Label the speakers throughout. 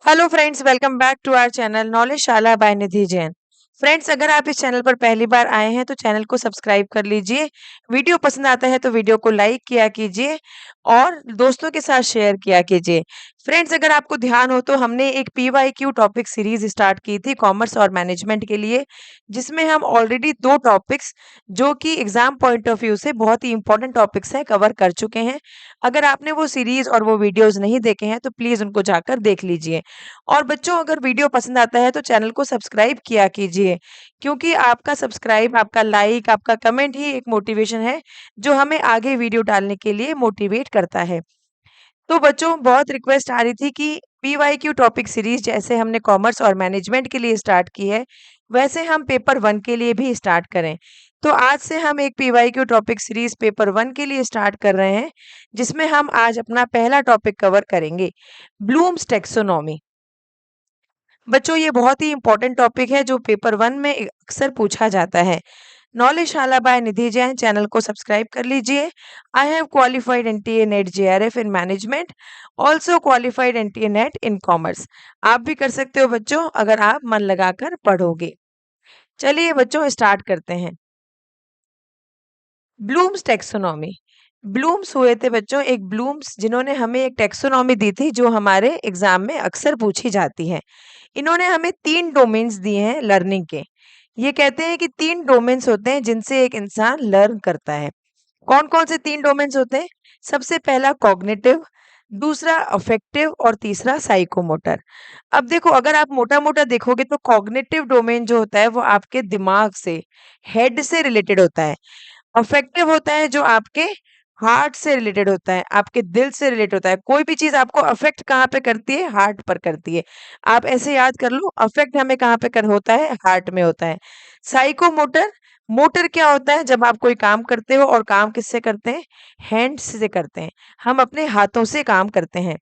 Speaker 1: Hello friends, welcome back to our channel Knowledgeshala by Nidhi Jain. Friends, अगर आप इस चैनल पर पहली बार आए हैं तो चैनल को सब्सक्राइब कर लीजिए। वीडियो पसंद आता है तो वीडियो को लाइक किया कीजिए और दोस्तों के साथ शेयर किया कीजिए। फ्रेंड्स, अगर आपको ध्यान हो तो हमने एक पीवाईक्यू टॉपिक सीरीज स्टार्ट की थी कॉमर्स और मैनेजमेंट के लिए, जिसमें हम ऑलरेडी 2 टॉपिक्स जो कि एग्जाम पॉइंट ऑफ व्यू से बहुत ही इंपॉर्टेंट टॉपिक्स हैं कवर कर चुके हैं। अगर आपने वो सीरीज और वो वीडियोस नहीं देखे हैं तो प्लीज उनको जाकर देख लीजिए। और बच्चों, अगर वीडियो पसंद आता है तो चैनल को सब्सक्राइब किया कीजिए, क्योंकि आपका सब्सक्राइब, आपका लाइक, आपका कमेंट ही एक मोटिवेशन है जो हमें आगे वीडियो डालने के लिए मोटिवेट करता है। तो बच्चों, बहुत रिक्वेस्ट आ रही थी कि पीवाईक्यू टॉपिक सीरीज जैसे हमने कॉमर्स और मैनेजमेंट के लिए स्टार्ट की है, वैसे हम पेपर 1 के लिए भी स्टार्ट करें। तो आज से हम एक पीवाईक्यू टॉपिक सीरीज पेपर 1 के लिए स्टार्ट कर रहे हैं, जिसमें हम आज अपना पहला टॉपिक कवर करेंगे, ब्लूम्स टैक्सोनॉमी। बच्चों, ये बहुत ही इंपॉर्टेंट टॉपिक है जो पेपर 1 में अक्सर पूछा जाता है। नॉलेजशाला बाय निधि जैन चैनल को सब्सक्राइब कर लीजिए। I have qualified NTA net JRF in management, also qualified NTA net in commerce. आप भी कर सकते हो बच्चों, अगर आप मन लगाकर पढ़ोगे। चलिए बच्चों, स्टार्ट करते हैं। Blooms taxonomy. ब्लूम्स हुए थे बच्चों, एक ब्लूम्स जिन्होंने हमें एक टैक्सोनॉमी दी थी जो हमारे एग्जाम में अक्सर पूछी जाती है। इन्होंने हमें 3 डोमेन्स दिए हैं लर्निंग के। ये कहते हैं कि 3 डोमेन्स होते हैं जिनसे एक इंसान लर्न करता है। कौन-कौन से 3 डोमेन्स होते हैं? सबसे पहला कॉग्निटिव, दूसरा अफेक्टिव और तीसरा साइकोमोटर। अब देखो, अगर आप मोटा-मोटा देखोगे तो कॉग्निटिव डोमेन जो होता है वो आपके दिमाग से, हेड से रिलेटेड होता है। अफेक्टिव होता है जो आपके हार्ट से रिलेटेड होता है, आपके दिल से रिलेट होता है। कोई भी चीज़ आपको अफेक्ट कहाँ पे करती है? हार्ट पर करती है। आप ऐसे याद कर लो, अफेक्ट हमें कहाँ पे कर होता है? हार्ट में होता है। साइकोमोटर, मोटर क्या होता है? जब आप कोई काम करते हो, और काम किससे करते हैं? हैंड्स से करते हैं। हम अपने हाथों से काम करते हैं।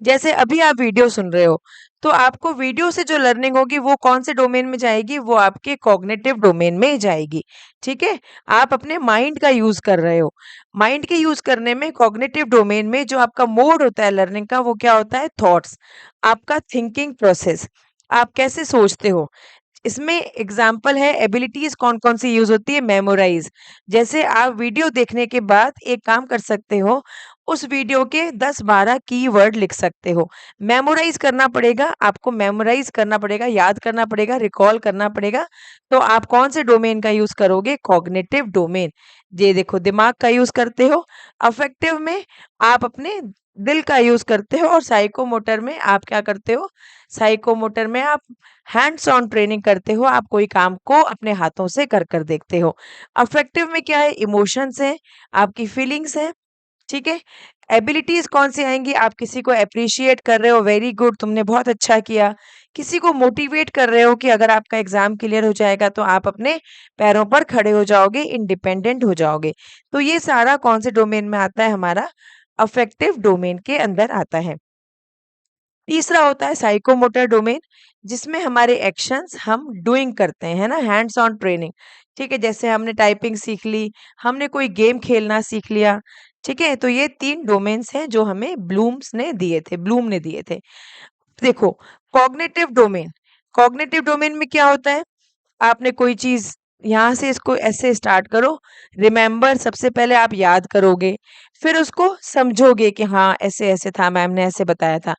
Speaker 1: जैसे अभी आप वीडियो सुन रहे हो, तो आपको वीडियो से जो लर्निंग होगी वो कौन से डोमेन में जाएगी? वो आपके कॉग्निटिव डोमेन में जाएगी, ठीक है? आप अपने माइंड का यूज़ कर रहे हो। माइंड के यूज़ करने में कॉग्निटिव डोमेन में जो आपका मोड होता है लर्निंग का, वो क्या होता है? थॉट्स, आपका थिंकिंग प्रोसेस, आप कैसे सोचते हो। इसमें एग्जाम्पल है, एबिलिटीज कौन कौन सी यूज होती है? मेमोराइज। जैसे आप वीडियो देखने के बाद एक काम कर सकते हो, उस वीडियो के 10-12 कीवर्ड लिख सकते हो। मेमोराइज करना पड़ेगा आपको, मेमोराइज करना पड़ेगा, याद करना पड़ेगा, रिकॉल करना पड़ेगा। तो आप कौन से डोमेन का यूज करोगे? Cognitive domain. ये देखो, दिमाग का यूज करते हो। अफेक्टिव में आप अपने दिल का यूज करते हो, और साइकोमोटर में आप क्या करते हो? साइकोमोटर में आप हैंड्स ऑन ट्रेनिंग करते हो, आप कोई काम को अपने हाथों से कर कर देखते हो। अफेक्टिव में क्या है? इमोशंस हैं, आपकी फीलिंग्स हैं, ठीक है? एबिलिटीज कौन सी आएंगी? आप किसी को अप्रिशिएट कर रहे हो, वेरी गुड, तुमने बहुत अच्छा किया। किसी को मोटिवेट कर रहे हो कि अगर आपका एग्जाम क्लियर हो जाएगा तो आप अपने पैरों पर खड़े हो जाओगे, इंडिपेंडेंट हो जाओगे। तो ये सारा कौन से डोमेन में आता है? हमारा अफेक्टिव डोमेन के अंदर आता है। तीसरा होता है साइकोमोटर डोमेन, जिसमें हमारे एक्शंस हम डूइंग करते हैं, है ना? हैंड्स ऑन ट्रेनिंग, ठीक है? जैसे हमने टाइपिंग सीख ली, हमने कोई गेम खेलना सीख लिया, ठीक है? तो ये 3 डोमेन्स हैं जो हमें ब्लूम ने दिए थे। देखो, कॉग्निटिव डोमेन, कॉग्निटिव डोमेन में क्या होता है? आपने कोई चीज़, यहाँ से इसको ऐसे स्टार्ट करो, रिमेंबर, सबसे पहले आप याद करोगे, फिर उसको समझोगे कि हाँ, ऐसे-ऐसे था, मैम ने ऐसे बताया था।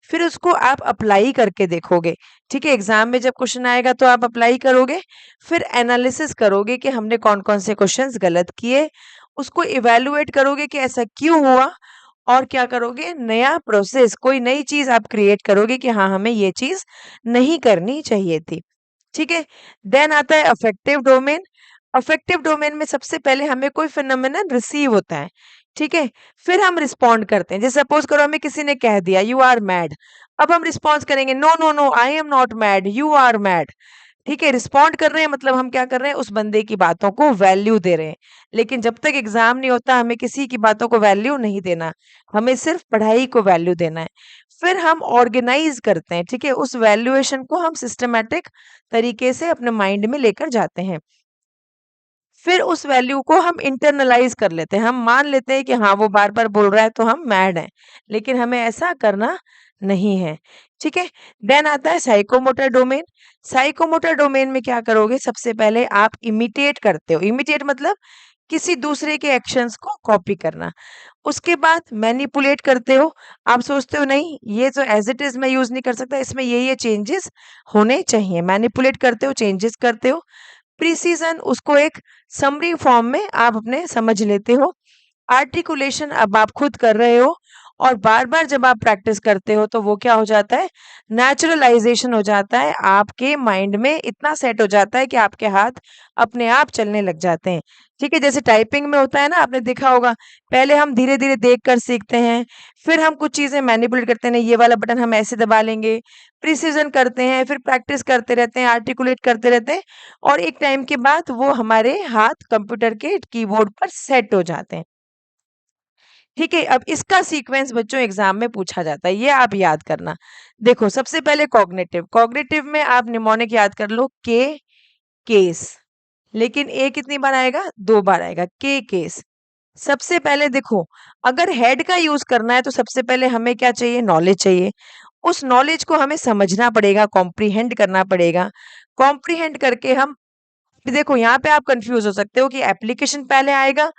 Speaker 1: फिर उसको आप अप्लाई करके देखोगे, ठीक है? एग्ज़ाम में जब क्वेश्चन आएगा तो आप अप्लाई करोगे, फिर एनालिसिस करोगे कि हमने कौन-कौन से क्वेश्चंस गलत किए, उसको इवैल्यूएट करोगे कि ऐसा क्यों हुआ, और क्या करोगे? नया प्रोसेस, कोई नई चीज़ आप क्रिएट करोगे कि हाँ, हमें ये चीज़ नहीं करनी चाहिए थी। ठीक है? देन आता है अफेक्टिव डोमेन। अफेक्टिव डोमेन में सबसे पहले हमें कोई फिनोमेनन रिसीव होता है, ठीक है? फिर हम रिस्पॉन्ड करते हैं। जैसे सपोज़ करो, हमें किसी ने कह दिया यू आर मैड। अब हम रिस्पॉन्स करेंगे, no, no, no, I am not mad, you are mad. ठीक है? रिस्पॉन्ड कर रहे हैं, मतलब हम क्या कर रहे हैं? उस बंदे की बातों को वैल्यू दे रहे हैं। लेकिन जब तक एग्ज़ाम नहीं होता, हमें किसी की बातों को वैल्यू नहीं देना। हमें सिर्फ़ पढ़ाई को वैल्यू देना है। फिर हम ऑर्गेनाइज़ करते हैं, ठीक है? उस वैल्यूएशन को हम सिस्टमैटिक तरीके से अपने माइंड में लेकर जाते हैं। फिर उस वैल्यू को हम इंटरनलाइज़ कर लेते हैं। हम मान लेते हैं कि हाँ, वो बार-बार बोल रहा है तो हम मैड हैं। लेकिन हमें ऐसा करना नहीं है, ठीक है। देन आता है साइकोमोटर डोमेन। साइकोमोटर डोमेन में क्या करोगे, सबसे पहले आप इमिटेट करते हो। इमिटेट मतलब किसी दूसरे के एक्शंस को कॉपी करना। उसके बाद मैनिपुलेट करते हो। आप सोचते हो नहीं ये तो एज इट इज मैं यूज नहीं कर सकता, इसमें ये चेंजेस होने चाहिए। मैनिपुलेट करते हो, चेंजेस करते हो। प्रिसीजन, उसको एक समरी फॉर्म में आप अपने समझ लेते हो। आर्टिकुलेशन अब आप खुद कर रहे हो, और बार-बार जब आप प्रैक्टिस करते हो तो वो क्या हो जाता है, नेचुरलाइज़ेशन हो जाता है। आपके माइंड में इतना सेट हो जाता है कि आपके हाथ अपने आप चलने लग जाते हैं। ठीक है? जैसे टाइपिंग में होता है ना, आपने देखा होगा, पहले हम धीरे-धीरे देखकर सीखते हैं, फिर हम कुछ चीज़ें मैनिपुलेट करते हैं, नहीं ये वाला बटन हम ऐसे दबा लेंगे, प्रिसिज़न करते हैं, फिर प्रैक्टिस करते रहते हैं, आर्टिकुलेट करते रहते हैं, और एक टाइम के बाद वो हमारे हाथ कंप्यूटर के कीबोर्ड पर सेट हो जाते हैं। ठीक है, अब इसका सीक्वेंस बच्चों एग्जाम में पूछा जाता है, ये आप याद करना। देखो सबसे पहले कॉग्निटिव, कॉग्निटिव में आप निमोनिक याद कर लो, के केस, लेकिन ए कितनी बार आएगा, 2 बार आएगा, के केस। सबसे पहले देखो, अगर हेड का यूज करना है तो सबसे पहले हमें क्या चाहिए, नॉलेज चाहिए। उस नॉलेज को हमें समझना पड़ेगा, कॉम्प्रिहेंड करना पड़ेगा। कॉम्प्रिहेंड करके हम, देखो यहाँ पे आप कंफ्यूज हो सकते हो कि एप्लीकेशन पहले आएगा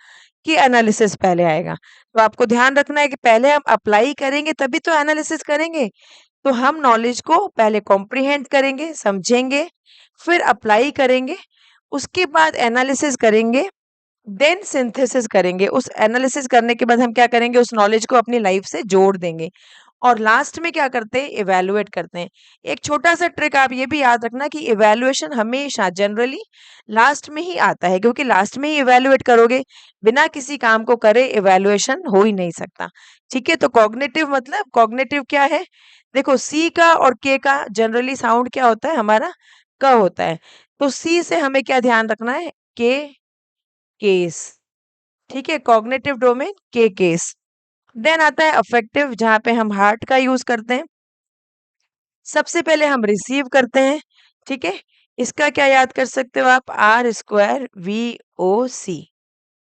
Speaker 1: कि एनालिसिस पहले आएगा। तो आपको ध्यान रखना है कि पहले हम अप्लाई करेंगे तभी तो एनालिसिस करेंगे। तो हम नॉलेज को पहले कॉम्प्रिहेंड करेंगे, समझेंगे, फिर अप्लाई करेंगे, उसके बाद एनालिसिस करेंगे, देन सिंथेसिस करेंगे। उस एनालिसिस करने के बाद हम क्या करेंगे, उस नॉलेज को अपनी लाइफ से जोड़ देंगे, और लास्ट में क्या करते हैं, इवैल्यूएट करते हैं। एक छोटा-सा ट्रिक आप ये भी याद रखना कि इवैल्यूएशन हमेशा जनरली लास्ट में ही आता है, क्योंकि लास्ट में ही इवैल्यूएट करोगे, बिना किसी काम को करे इवैल्यूएशन हो ही नहीं सकता। ठीक है? तो कॉग्निटिव मतलब, कॉग्निटिव क्या है? देखो सी का और के का जनरली साउंड क्या होता है हमारा, क होता है। तो सी से हमें क्या ध्यान रखना है, के केस। ठीक है? कॉग्निटिव डोमेन के केस। देन आता है अफेक्टिव, जहाँ पे हम हार्ट का यूज़ करते हैं। सबसे पहले हम रिसीव करते हैं, ठीक है? इसका क्या याद कर सकते हो आप, आर स्क्वायर VOC,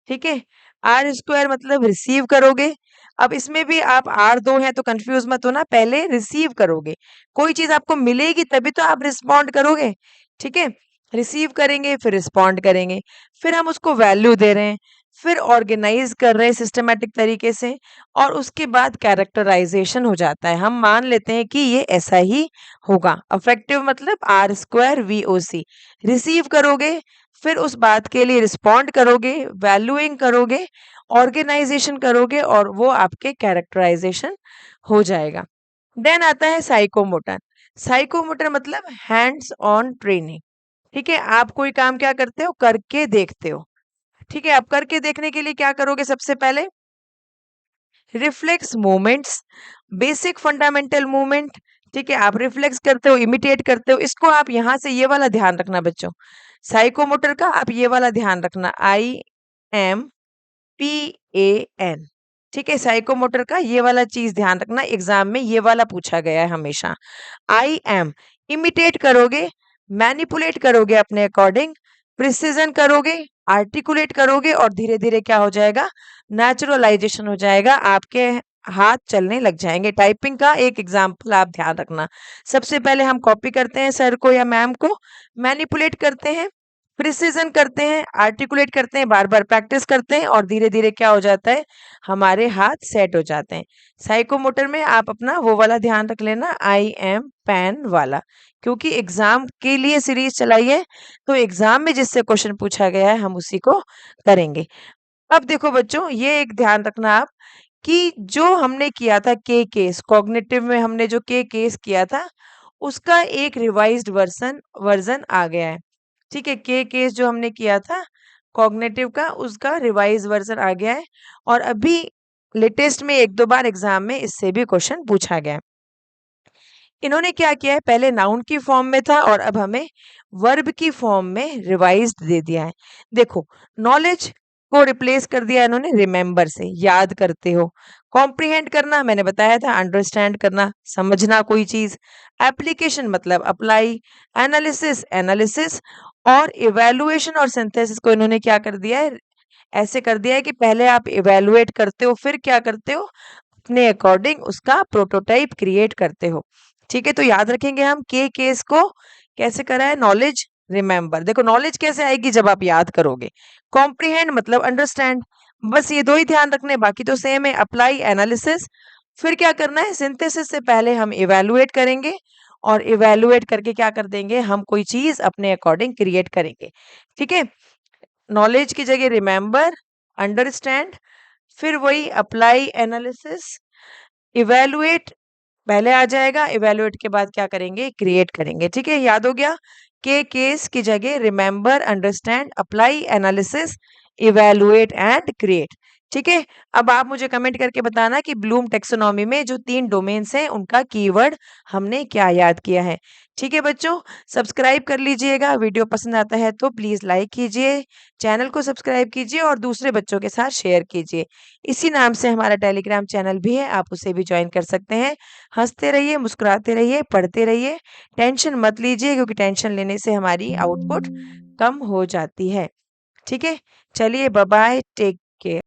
Speaker 1: ठीक है? आर स्क्वायर मतलब रिसीव करोगे। अब इसमें भी आप आर 2 हैं तो कंफ्यूज मत होना, पहले रिसीव करोगे। कोई चीज़ आपको मिलेगी तभी तो आप रिस्पॉन्ड करोगे, ठीक है? रिसीव करेंगे, फिर रिस्पॉन्ड करेंगे, फिर हम उसको वैल्यू दे रहे हैं, फिर ऑर्गेनाइज़ कर रहे हैं सिस्टमैटिक तरीके से, और उसके बाद कैरेक्टराइज़ेशन हो जाता है। हम मान लेते हैं कि ये ऐसा ही होगा। अफेक्टिव मतलब आर स्क्वायर VOC। रिसीव करोगे, फिर उस बात के लिए रिस्पॉन्ड करोगे, वैल्यूइंग करोगे, ऑर्गेनाइजेशन करोगे, और वो आपके कैरेक्टराइजेशन हो जाएगा। देन आता है साइकोमोटर। साइकोमोटर मतलब हैंड्स ऑन ट्रेनिंग। ठीक है, आप कोई काम क्या करते हो, करके देखते हो। ठीक है, आप करके देखने के लिए क्या करोगे, सबसे पहले reflex movements, basic fundamental movement. ठीक है, आप रिफ्लेक्स करते हो, इमिटेट करते हो। इसको आप यहाँ से ये वाला ध्यान रखना बच्चों, साइकोमोटर का आप ये वाला ध्यान रखना, IMPAN। ठीक है, साइकोमोटर का ये वाला चीज ध्यान रखना, एग्जाम में ये वाला पूछा गया है हमेशा। IM, इमिटेट करोगे, मैनिपुलेट करोगे अपने अकॉर्डिंग, प्रिसिजन करोगे, आर्टिकुलेट करोगे, और धीरे धीरे क्या हो जाएगा, नेचुरलाइजेशन हो जाएगा, आपके हाथ चलने लग जाएंगे। टाइपिंग का एक एग्जाम्पल आप ध्यान रखना, सबसे पहले हम कॉपी करते हैं सर को या मैम को, मैनिपुलेट करते हैं, प्रिसिजन करते हैं, आर्टिकुलेट करते हैं, बार बार प्रैक्टिस करते हैं, और धीरे धीरे क्या हो जाता है, हमारे हाथ सेट हो जाते हैं। साइकोमोटर में आप अपना वो वाला ध्यान रख लेना, IM PAN वाला, क्योंकि एग्जाम के लिए सीरीज चलाई है, तो एग्जाम में जिससे क्वेश्चन पूछा गया है हम उसी को करेंगे। अब देखो बच्चों, ये एक ध्यान रखना आप कि जो हमने किया था के केस, कॉग्निटिव में हमने जो के केस किया था, उसका एक रिवाइज्ड वर्जन वर्जन आ गया है। ठीक है, के केस जो हमने किया था कॉग्निटिव का, उसका रिवाइज वर्जन आ गया है, और अभी लेटेस्ट में एक दो बार एग्जाम में इससे भी क्वेश्चन पूछा गया है। इन्होंने क्या किया है, पहले नाउन की फॉर्म में था और अब हमें वर्ब की फॉर्म में रिवाइज्ड दे दिया है। देखो, नॉलेज को रिप्लेस कर दिया इन्होंने रिमेंबर से, याद करते हो। कॉम्प्रिहेंड करना मैंने बताया था, अंडरस्टैंड करना, समझना कोई चीज। एप्लीकेशन मतलब अप्लाई, एनालिसिस एनालिसिस, और इवैल्यूएशन और सिंथेसिस को इन्होंने क्या कर दिया है, ऐसे कर दिया है कि पहले आप इवैल्यूएट करते हो, फिर क्या करते हो, अपने अकॉर्डिंग उसका प्रोटोटाइप क्रिएट करते हो। ठीक है, तो याद रखेंगे हम के केस को कैसे करा है, नॉलेज, रिमेंबर। देखो नॉलेज कैसे आएगी जब आप याद करोगे, कॉम्प्रिहेंड मतलब अंडरस्टैंड, बस ये दो ही ध्यान रखने, बाकी तो सेम है। अप्लाई, एनालिसिस, फिर क्या करना है, सिंथेसिस से पहले हम इवैल्यूएट करेंगे और इवैल्यूएट करके क्या कर देंगे, हम कोई चीज अपने अकॉर्डिंग क्रिएट करेंगे। ठीक है, नॉलेज की जगह रिमेंबर, अंडरस्टैंड, फिर वही अप्लाई, एनालिसिस, इवैल्यूएट पहले आ जाएगा, इवैल्यूएट के बाद क्या करेंगे, क्रिएट करेंगे। ठीक है, याद हो गया, के केस की जगह remember, understand, apply, analysis, evaluate and create. ठीक है, अब आप मुझे कमेंट करके बताना कि ब्लूम टेक्सोनॉमी में जो 3 डोमेन्स हैं उनका कीवर्ड हमने क्या याद किया है। ठीक है बच्चों, सब्सक्राइब कर लीजिएगा, वीडियो पसंद आता है तो प्लीज़ लाइक कीजिए, चैनल को सब्सक्राइब कीजिए और दूसरे बच्चों के साथ शेयर कीजिए। इसी नाम से हमारा टेलीग्राम चैनल भी है, आप उसे भी जॉइन कर सकते हैं। हँसते रहिए, मुस्कुराते रहिए, पढ़ते रहिए, टेंशन मत लीजिए क्योंकि टेंशन लेने से हमारी आउटपुट कम हो जाती है। ठीक है? चलिए बाय बाय, टेक केयर।